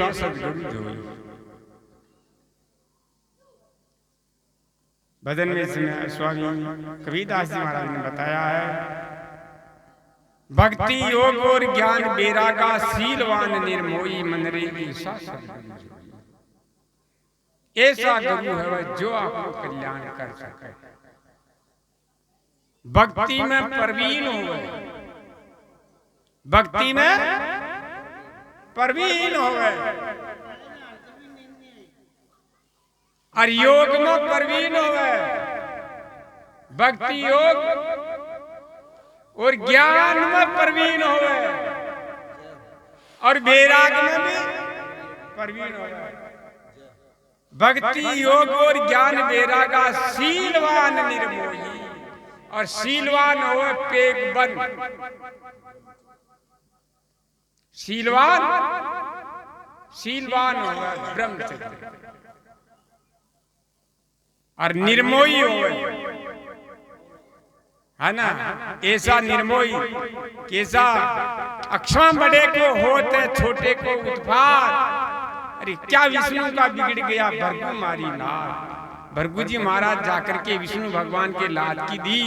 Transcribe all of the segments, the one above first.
ऐसा सदगुरु जो भजन में स्वामी कबीरदास जी महाराज ने बताया है, भक्ति योग और ज्ञान बेरागा शीलवान निर्मोही मन रे ऐसा सदगुरु। ऐसा गुरु है वह जो आपको कल्याण कर सके, भक्ति में प्रवीण हो गए, भक्ति में प्रवीण हो गए और योग में प्रवीण हो गए, भक्ति योग और ज्ञान में प्रवीण हो गए और वैराग में भी प्रवीण हो गए। भक्ति योग और ज्ञान वैरागा शीलवान निर्मोही, और शीलवान हो पेग बंद, शीलवान शीलवान हो ब्रह्मचर्य और निर्मोही हो, है ना। ऐसा निर्मोही कैसा अक्षमा बड़े को होते छोटे को उत्पात। अरे क्या विष्णु का बिगड़ गया भरगु मारी लाल। भरगु जी महाराज जाकर के विष्णु भगवान के लाल की दी,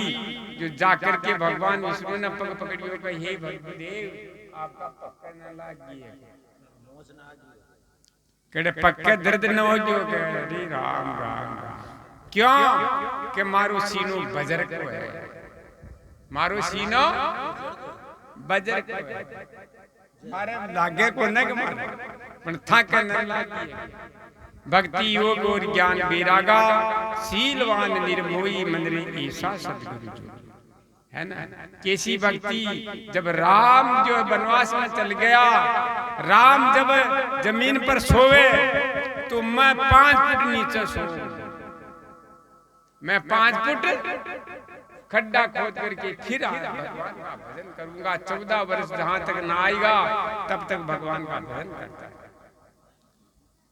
जो जाकर के भगवान विष्णु ने पग पकड़ियो कहे, हे भरगुदेव आपका पक्का न लागी है, केड़े पक्के दर्द न हो जो कहे राम राम राम। क्यों कि मारो सीनो बजर को है, मारो सीनो बजर को है, मारे लागे को न के मारे पण थाके न लागी। भक्ति योग और ज्ञान वैरागा शीलवान निर्मोही मन रे ऐसा सदगुरु जो, है ना। कैसी भक्ति, जब राम जो वनवास में चल गया, राम जब जमीन पर सोवे तो मैं 5 फुट नीचे सो, मैं 5 फुट खड्डा खोद करके फिर भगवान का भजन करूंगा। 14 वर्ष जहां तक ना आएगा तब तक भगवान का भजन करता है।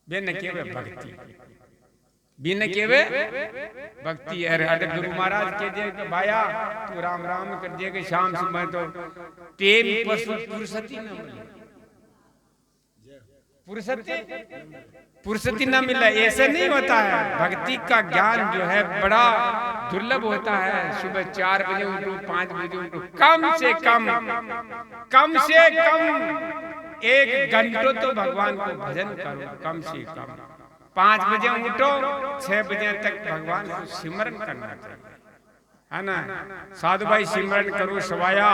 बिन केवे भक्ति, बिन केवे भक्ति। अरे गुरु महाराज के जे भाया तू राम राम कर जे के शाम सुबह तो टेम पशु फुर्सती न मिले, फुर्सती न मिला। ऐसे नहीं होता है, भक्ति का ज्ञान जो है बड़ा दुर्लभ होता है। सुबह 4 बजे उठो, 5 बजे उठो, कम से कम 1 घंटो तो भगवान को भजन करो, कम से कम। 5 बजे उठो, 6 बजे तक भगवान को सिमरन करना चाहिए, है ना। साधु भाई सिमरन करो सवाया।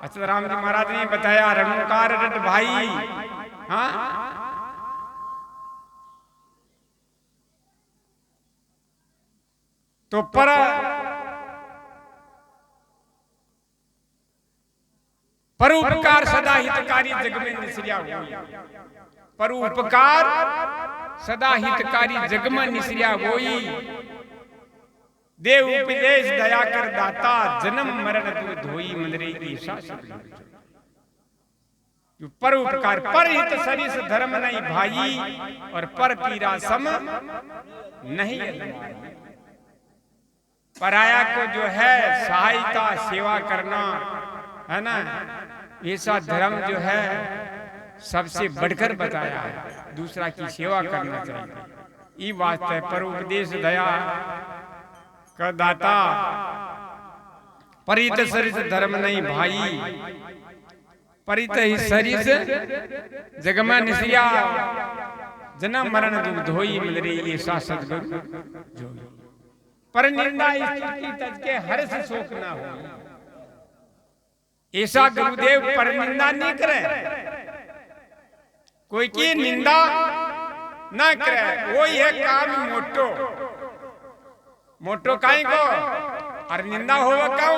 अचलराम जी महाराज ने बताया, रंकार रट भाई, हाँ तो परोपकार सदा हितकारी जग में निसरिया होई। परोपकार सदा हितकारी जग में निसरिया होई। देव उपदेश दया कर दाता, जन्म मरण तू धोई मन रे ऐसा सदगुरु। परोपकार, परहित सरिस धर्म नहीं भाई, और पर पीरा सम नहीं। पराया को जो है सहायता सेवा करना, है ना, ऐसा धर्म जो है सबसे बढ़कर बताया है। दूसरा की सेवा करना चाहिए, ये बात है। परोपदेश दया का दाता, परित सरिस धर्म नहीं भाई, परित ही सरिस जगमा निसिया, जन्म मरण दुख धोई मिल रही ऐसा सदगुरु जो। पर निंदा स्तुति तज के हर्ष शोक ना हो, ऐसा गुरुदेव पर निंदा नहीं करे, कोई की निंदा ना करे। वो ये काम मोटो मोटो काई को, और निंदा होवे काऊ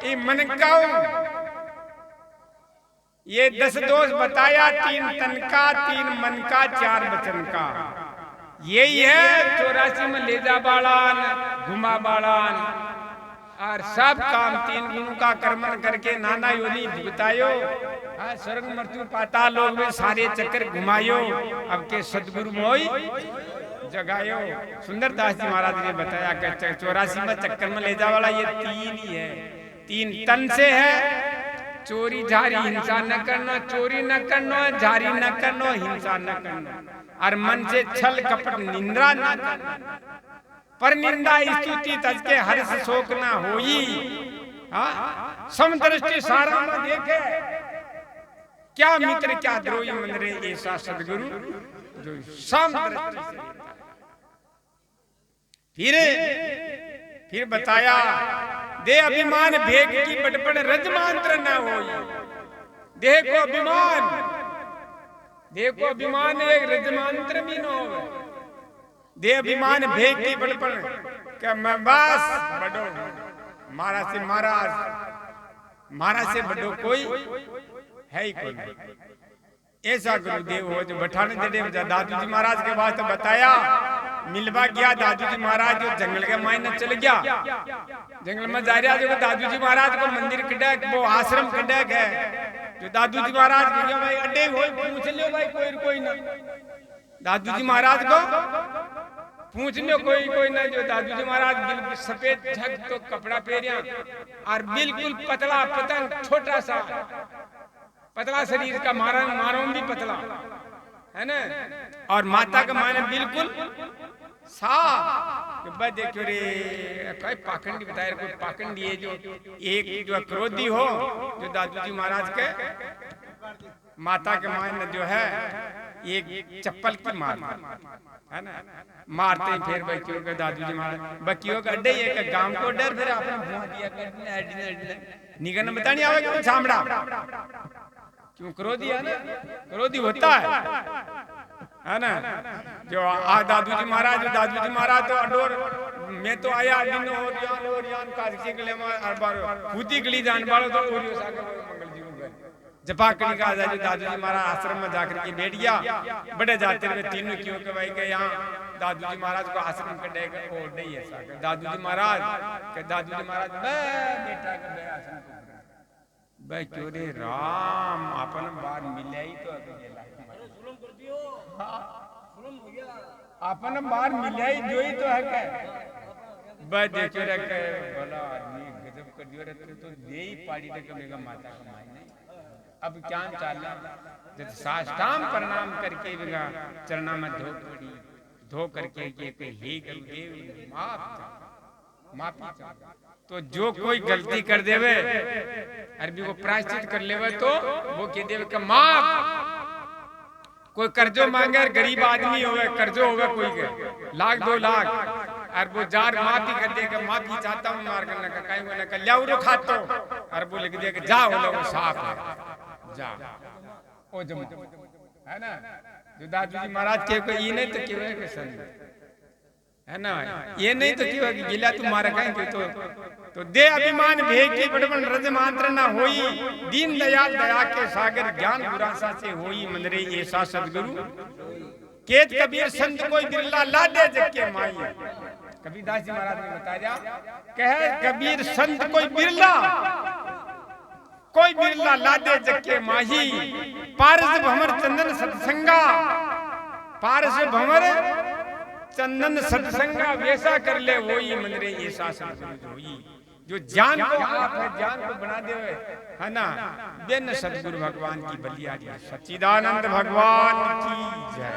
ये मन काऊ। ये 10 दोष बताया, 3 तन का, 3 मन का, 4 वचन का। यही है 84 में ले जा बालान, घुमा बालान, और सब काम 3 गुणों का कर्मन करके नाना योनि भुगतायो। स्वर्ग मृत्यु पाताल लोक में सारे चक्कर घुमायो, अब के सदगुरु मोई जगायो। सुंदरदास जी महाराज ने बताया कि 84 में चक्कर में ले जा वाला ये 3 ही है। 3 तन से है, चोरी झारी हिंसा न करना, चोरी न करना, झारी न करना, हिंसा न करना, और मन से छल कपट निंदा न करना, पर निंदा स्तुति तज के हर्ष शोक न होई। समदृष्टि सारा न देखे, क्या मित्र क्या द्रोही मंदरे, ऐसा सदगुरु जो समदृष्टि से। फिर बताया, दे अभिमान भेग की बटपट रजमांत्र न होई। देह को अभिमान, देह को अभिमान एक रजमांत्र भी न हो। दे अभिमान भेग की बटपट, क्या मैं बस बड़ो, महाराज से महाराज, महाराज से बड़ो कोई है ही कोई नहीं। ऐसा गुरुदेव हो जो बठाने दे। दादू जी महाराज के वास्ते बताया, मिलवा गया दादू जी महाराज जो जंगल के मायने चल गया, जंगल में जा रहा जो दादू जी महाराज को मंदिर कटक, वो आश्रम कटक है, जो दादू जी महाराज भाई अड्डे हो पूछ लियो भाई कोई ना, दादू जी महाराज को पूछ लियो कोई ना। जो दादू जी महाराज बिल्कुल सफेद झग तो कपड़ा पहनिया और बिल्कुल पतला पतंग, छोटा सा पतला शरीर का, मारो भी पतला है ना, और माता का मायने बिल्कुल साफ। देखो रे कोई पाखंडी बताया, कोई पाखंडी है जो एक जो क्रोधी हो, जो दादू जी महाराज के माता के मायने जो है एक चप्पल की मार है ना, मारते फिर बच्चियों के दादू जी महाराज, बच्चियों का अड्डे एक गांव को डर, फिर आपने भुआ दिया कर निगन बतानी आवेगा सामड़ा, क्यों क्रोधी है ना, क्रोधी होता है ना। जो दादू जी महाराज तो अडोर मैं तो आया दिन और यान काजी के लिए मार फूटी गली जान वालो तो ओरियो सागर मंगल जी को जपा करी का दादू जी महाराज आश्रम में जाकर के बैठ गया। बड़े जाते हुए तीनों क्यों के भाई के यहाँ दादू जी महाराज को आश्रम कर देगा ओ नहीं है सागर। दादू जी महाराज बेटा के बे आश्रम को भाई क्यों रे राम अपन बार मिले ही तो अपन बार मिले ही जो ही तो है क्या बस देखो रे के भला आदमी गजब कर दियो रे तो दे ही पाड़ी रे कमेगा माता का मायने। अब क्या चालना जब साष्टांग प्रणाम करके बिगा चरणा में धो करके के हे गुरुदेव माफी तो जो कोई गलती कर देवे अरबी को प्रायश्चित कर लेवे तो वो कह देवे का माफ। कोई कर्जो मांगे गरीब आदमी होवे कर्जो होवे कोई के लाख 2 लाख और वो जार माफी कर देगा माफी चाहता हूँ मार करने का कहीं वो न लिया उरो खातो और वो लिख देगा जा वो साफ है जा ओ जम है ना। जो दादू जी महाराज के कोई ये नहीं तो क्यों है संत है ना, ये नहीं तो क्यों कि गिला तुम्हारा कहें तो दे अभिमान भेगी बड़बन रज मांत्र ना होई। दीन दयाल दया के सागर ज्ञान गुरासा से होई मंदरे ऐसा सदगुरु केत कबीर संत कोई बिरला लादे जग के माई। कबीरदास जी महाराज ने बताया कहे कबीर संत कोई बिरला लादे जग के माही। पारस भंवर चंदन सत्संगा पारस भंवर चंदन सत्संगा वैसा कर ले वही मंदरे ऐसा सदगुरु होई। जो ज्ञान को आप है ज्ञान को बना दे है ना बिन सदगुरु भगवान की बलिया सच्चिदानंद भगवान की जय।